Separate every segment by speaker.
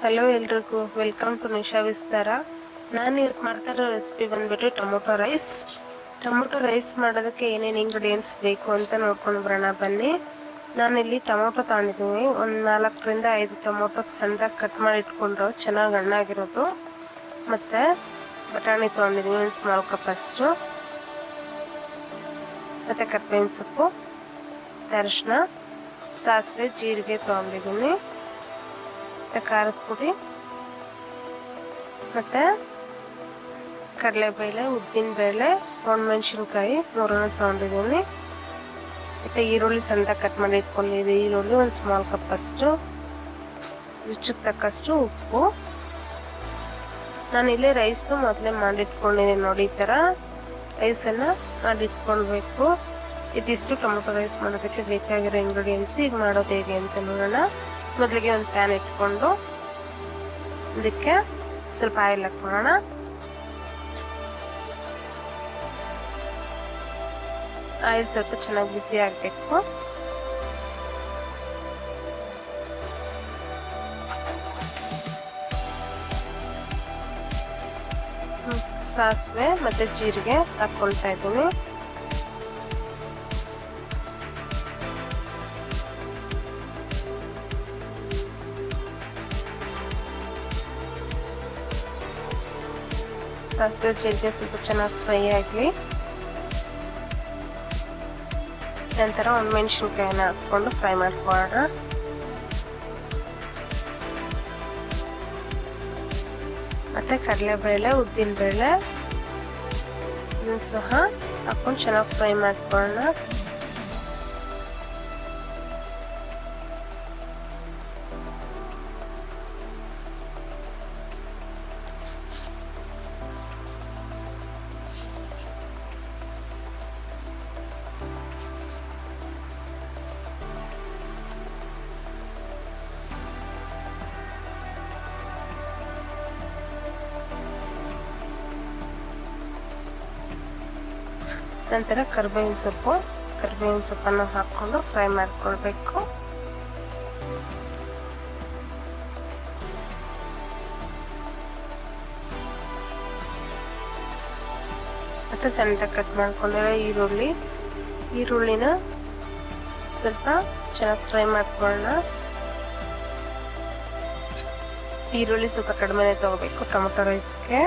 Speaker 1: Hello ಎಲ್ರಿಗೂ, welcome to Nisha ವಿಸ್ತಾರ. ನಾನು ಇವತ್ತು ಮಾಡ್ತಾ ಇರೋ ರೆಸಿಪಿ ಬಂದ್ಬಿಟ್ಟು ಟೊಮೊಟೊ ರೈಸ್. ಟೊಮೊಟೊ ರೈಸ್ ಮಾಡೋದಕ್ಕೆ ಏನೇನು ಇಂಗ್ರೀಡಿಯೆಂಟ್ಸ್ ಬೇಕು ಅಂತ ನೋಡ್ಕೊಂಡು ಬರೋಣ ಬನ್ನಿ. ನಾನಿಲ್ಲಿ ಟೊಮೊಟೊ ತಗೊಂಡಿದ್ದೀನಿ. ಒಂದು 4ರಿಂದ 5 ಟೊಮೊಟೊ ಸಣ್ಣದಾಗಿ ಕಟ್ ಮಾಡಿ ಇಟ್ಕೊಂಡ್ರು, ಚೆನ್ನಾಗಿ ಹಣ್ಣಾಗಿರೋದು. ಮತ್ತು ಬಟಾಣಿ ತೊಗೊಂಡಿದ್ದೀನಿ ಒಂದು ಸ್ಮಾಲ್ ಕಪ್ ಅಷ್ಟು. ಮತ್ತು ಕರ್ಬೇವಿನ ಸೊಪ್ಪು, ಅರಿಶಿನ, ಸಾಸಿವೆ, ಜೀರಿಗೆ ತೊಗೊಂಡಿದ್ದೀನಿ. ಖಾರದ ಪುಡಿ, ಮತ್ತು ಕಡಲೆಬೇಳೆ, ಉದ್ದಿನಬೇಳೆ, ಒಣಮೆಣಸಿನ್ಕಾಯಿ 3 ತೊಗೊಂಡಿದ್ದೀನಿ. ಮತ್ತು ಈರುಳ್ಳಿ ಸಣ್ಣದಾಗಿ ಕಟ್ ಮಾಡಿ ಇಟ್ಕೊಂಡಿದ್ದೀನಿ. ಈರುಳ್ಳಿ ಒಂದು ಸ್ಮಾಲ್ ಕಪ್ ಅಷ್ಟು. ರುಚಿಗೆ ತಕ್ಕಷ್ಟು ಉಪ್ಪು. ನಾನಿಲ್ಲಿ ರೈಸು ಮೊದಲೇ ಮಾಡಿಟ್ಕೊಂಡಿದ್ದೀನಿ ನೋಡಿ. ಈ ಥರ ರೈಸನ್ನು ಮಾಡಿಟ್ಕೊಳ್ಬೇಕು. ಇದಿಷ್ಟು ಟೊಮೊಟೊ ರೈಸ್ ಮಾಡೋದಕ್ಕೆ ಬೇಕಾಗಿರೋ ಇಂಗ್ರೀಡಿಯೆಂಟ್ಸ್. ಈಗ ಮಾಡೋದು ಹೇಗೆ ಅಂತ ನೋಡೋಣ. ಮೊದಲಿಗೆ ಒಂದು ಪ್ಯಾನ್ ಇಟ್ಕೊಂಡು ಅದಕ್ಕೆ ಸ್ವಲ್ಪ ಆಯಿಲ್ ಹಾಕೊಳ್ಳೋಣ. ಆಯಿಲ್ ಸ್ವಲ್ಪ ಚೆನ್ನಾಗಿ ಬಿಸಿ ಆಗಬೇಕು. ಸಾಸಿವೆ ಮತ್ತು ಜೀರಿಗೆ ಹಾಕ್ಕೊಳ್ತಾ ಇದ್ದೀನಿ. ಸಾಸಿವೆ ಜೀರಿಗೆ ಸ್ವಲ್ಪ ಚೆನ್ನಾಗಿ ಫ್ರೈ ಆಗಲಿ. ನಂತರ ಒಣಮೆಣಸಿನ್ಕಾಯಿನ ಹಾಕ್ಕೊಂಡು ಫ್ರೈ ಮಾಡ್ಕೊಳ್ಳೋಣ. ಮತ್ತು ಕಡಲೆಬೇಳೆ, ಉದ್ದಿನಬೇಳೆ ಇದನ್ನು ಸಹ ಹಾಕ್ಕೊಂಡು ಚೆನ್ನಾಗಿ ಫ್ರೈ ಮಾಡ್ಕೊಳ್ಳೋಣ. ನಂತರ ಕರಿಬೇವಿನ ಸೊಪ್ಪನ್ನು ಹಾಕ್ಕೊಂಡು ಫ್ರೈ ಮಾಡ್ಕೊಳ್ಬೇಕು. ಮತ್ತು ಸಣ್ಣದಾಗಿ ಕಟ್ ಮಾಡ್ಕೊಂಡಿರೋ ಈರುಳ್ಳಿನ ಸ್ವಲ್ಪ ಚೆನ್ನಾಗಿ ಫ್ರೈ ಮಾಡ್ಕೊಳ್ಳೋಣ. ಈರುಳ್ಳಿ ಸ್ವಲ್ಪ ಕಡಿಮೆನೇ ತಗೋಬೇಕು ಟೊಮೊಟೊ ರೈಸ್ಗೆ.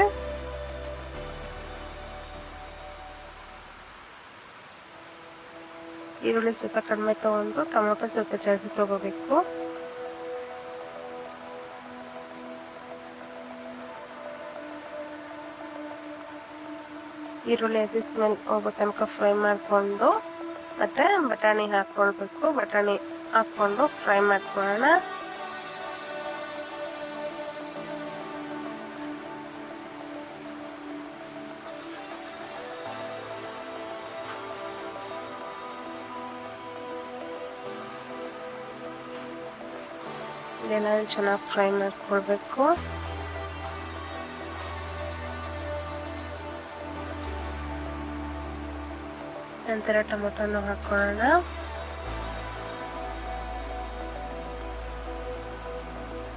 Speaker 1: ಈರುಳ್ಳಿ ಸ್ವಲ್ಪ ಕಡಿಮೆ ತಗೊಂಡು ಟೊಮೊಟೊ ಸ್ವಲ್ಪ ಜಾಸ್ತಿ ತಗೋಬೇಕು. ಈರುಳ್ಳಿ ಹಸಿ ಸ್ಮೆಲ್ ಹೋಗೋ ತನಕ ಫ್ರೈ ಮಾಡಿಕೊಂಡು ಮತ್ತೆ ಬಟಾಣಿ ಹಾಕ್ಕೊಳ್ಬೇಕು. ಬಟಾಣಿ ಹಾಕ್ಕೊಂಡು ಫ್ರೈ ಮಾಡ್ಕೊಳ್ಳೋಣ. ಇದೆಲ್ಲ ಚೆನ್ನಾಗಿ ಫ್ರೈ ಮಾಡ್ಕೊಳ್ಬೇಕು. ನಂತರ ಟೊಮೊಟೊನ ಹಾಕೊಳ್ಳೋಣ.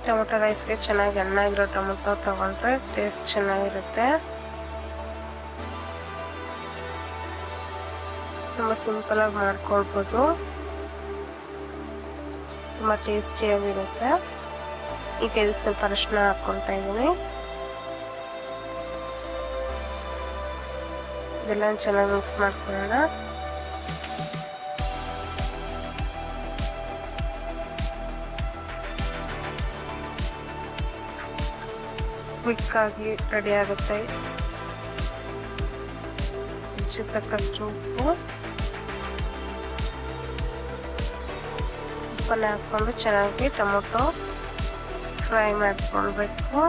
Speaker 1: ಟೊಮೊಟೊ ರೈಸ್ಗೆ ಚೆನ್ನಾಗಿ ಹಣ್ಣಾಗಿರೋ ಟೊಮೊಟೊ ತಗೊಂಡ್ರೆ ಟೇಸ್ಟ್ ಚೆನ್ನಾಗಿರುತ್ತೆ. ತುಂಬ ಸಿಂಪಲಾಗಿ ಮಾಡ್ಕೊಳ್ಬೋದು, ತುಂಬ ಟೇಸ್ಟಿಯಾಗಿರುತ್ತೆ. ಈಗ ಇದಕ್ಕೆ ಸ್ವಲ್ಪ ಅರಿಶಿನ ಹಾಕ್ಕೊಳ್ತಾ ಇದ್ದೀನಿ. ಇದೆಲ್ಲ ಚೆನ್ನಾಗಿ ಮಿಕ್ಸ್ ಮಾಡ್ಕೊಳ್ಳೋಣ. ಕ್ವಿಕ್ ಆಗಿ ರೆಡಿ ಆಗುತ್ತೆ. ರುಚಿಗೆ ತಕ್ಕಷ್ಟು ಉಪ್ಪನ್ನು ಹಾಕ್ಕೊಂಡು ಚೆನ್ನಾಗಿ ಟೊಮೊಟೊ ಫ್ರೈ ಮಾಡ್ಕೊಳ್ಬೇಕು.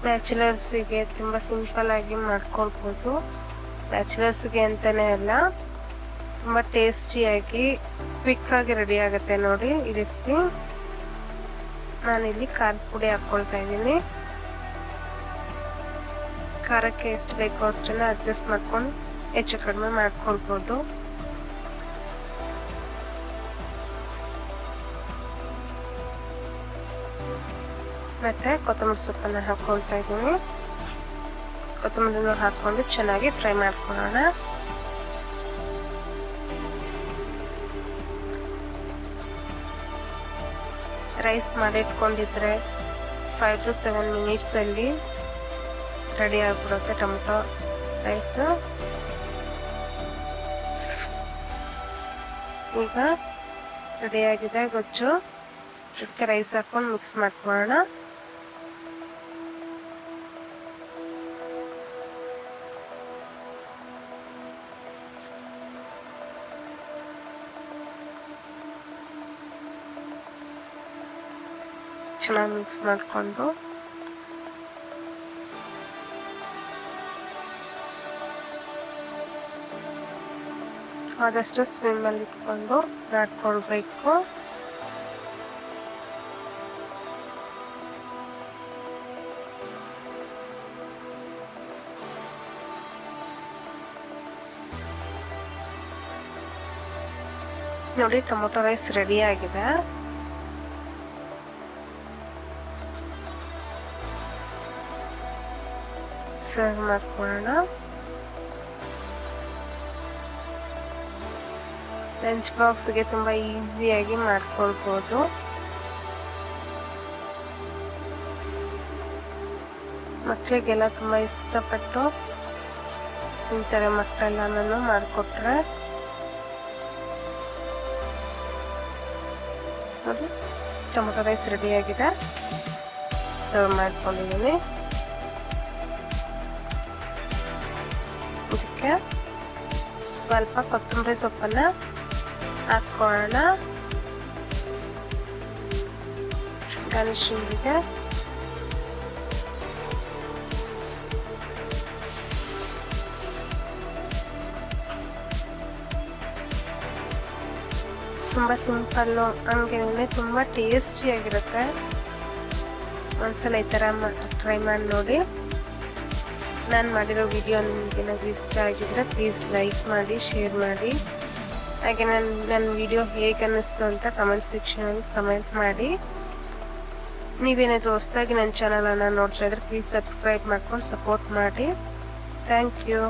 Speaker 1: ಬ್ಯಾಚುಲರ್ಸಿಗೆ ತುಂಬ ಸಿಂಪಲ್ ಆಗಿ ಮಾಡ್ಕೊಳ್ಬೋದು. ಬ್ಯಾಚುಲರ್ಸ್ಗೆ ಅಂತಲೇ ಅಲ್ಲ, ತುಂಬ ಟೇಸ್ಟಿಯಾಗಿ ಕ್ವಿಕ್ಕಾಗಿ ರೆಡಿ ಆಗುತ್ತೆ ನೋಡಿ ಈ ರೆಸಿಪಿ. ನಾನಿಲ್ಲಿ ಖಾರದ ಪುಡಿ ಹಾಕ್ಕೊಳ್ತಾ ಇದ್ದೀನಿ. ಖಾರಕ್ಕೆ ಎಷ್ಟು ಬೇಕೋ ಅಷ್ಟನ್ನು ಅಡ್ಜಸ್ಟ್ ಮಾಡ್ಕೊಂಡು ಹೆಚ್ಚು ಕಡಿಮೆ ಮಾಡ್ಕೊಳ್ಬೋದು. ಮತ್ತೆ ಕೊತ್ತಂಬರಿ ಸೊಪ್ಪನ್ನು ಹಾಕ್ಕೊಳ್ತಾ ಇದ್ದೀನಿ. ಕೊತ್ತಂಬರಿನೂ ಹಾಕ್ಕೊಂಡು ಚೆನ್ನಾಗಿ ಫ್ರೈ ಮಾಡ್ಕೊಳ್ಳೋಣ. ರೈಸ್ ಮಾಡಿಟ್ಕೊಂಡಿದ್ರೆ 5 to 7 ಮಿನಿಟ್ಸಲ್ಲಿ ರೆಡಿ ಆಗಿಬಿಡುತ್ತೆ ಟೊಮೊಟೊ ರೈಸು. ಈಗ ರೆಡಿಯಾಗಿದೆ ಗೊಜ್ಜು. ಇದಕ್ಕೆ ರೈಸ್ ಹಾಕ್ಕೊಂಡು ಮಿಕ್ಸ್ ಮಾಡ್ಕೊಳ್ಳೋಣ. ಚೆನ್ನಾಗಿ ಮಿಕ್ಸ್ ಮಾಡಿಕೊಂಡು ಆದಷ್ಟು ಸ್ವಿಮ್ಮಲ್ಲಿ ಇಟ್ಕೊಂಡು ನಾದ್ಕೊಳ್ಬೇಕು. ನೋಡಿ ಟೊಮೊಟೊ ರೈಸ್ ರೆಡಿ ಆಗಿದೆ. ಸರ್ವ್ ಮಾಡ್ಕೊಳ್ಳೋಣ. ಲಂಚ್ ಬಾಕ್ಸ್ಗೆ ತುಂಬ ಈಸಿಯಾಗಿ ಮಾಡ್ಕೊಳ್ಬೋದು. ಮಕ್ಕಳಿಗೆಲ್ಲ ತುಂಬ ಇಷ್ಟಪಟ್ಟು ತಿಂತಾರೆ. ಮಕ್ಕಳೆಲ್ಲನೂ ಮಾಡಿಕೊಟ್ರೆ ನೋಡಿ ಟೊಮೊಟೊ ರೈಸ್ ರೆಡಿಯಾಗಿದೆ. ಸರ್ವ್ ಮಾಡ್ಕೊಂಡಿದ್ದೀನಿ. ಇದಕ್ಕೆ ಸ್ವಲ್ಪ ಕೊತ್ತಂಬರಿ ಸೊಪ್ಪನ್ನು ಹಾಕ್ಕೊಳ್ಳೋಣ. ಗಾರ್ನಿಷಿಂಗಿಗೆ ತುಂಬ ಸಿಂಪಲ್ಲು, ಹಂಗೇನೆ ತುಂಬ ಟೇಸ್ಟಿಯಾಗಿರುತ್ತೆ. ಒಂದ್ಸಲ ಈ ಥರ ಟ್ರೈ ಮಾಡಿ ನೋಡಿ. ನಾನು ಮಾಡಿರೋ ವಿಡಿಯೋ ನಿಮಗೆ ಏನಾದರೂ ಇಷ್ಟ ಆಗಿದ್ರೆ ಪ್ಲೀಸ್ ಲೈಕ್ ಮಾಡಿ, ಶೇರ್ ಮಾಡಿ. ಹಾಗೆ ನನ್ನ ವಿಡಿಯೋ ಹೇಗೆ ಅನ್ನಿಸ್ತು ಅಂತ ಕಮೆಂಟ್ ಸೆಕ್ಷನಲ್ಲಿ ಕಮೆಂಟ್ ಮಾಡಿ. ನೀವೇನಾದರೂ ಹೊಸದಾಗಿ ನನ್ನ ಚಾನಲನ್ನು ನೋಡ್ತಾ ಇದ್ರೆ ಪ್ಲೀಸ್ ಸಬ್ಸ್ಕ್ರೈಬ್ ಮಾಡ್ಕೊಂಡು ಸಪೋರ್ಟ್ ಮಾಡಿ. Thank you.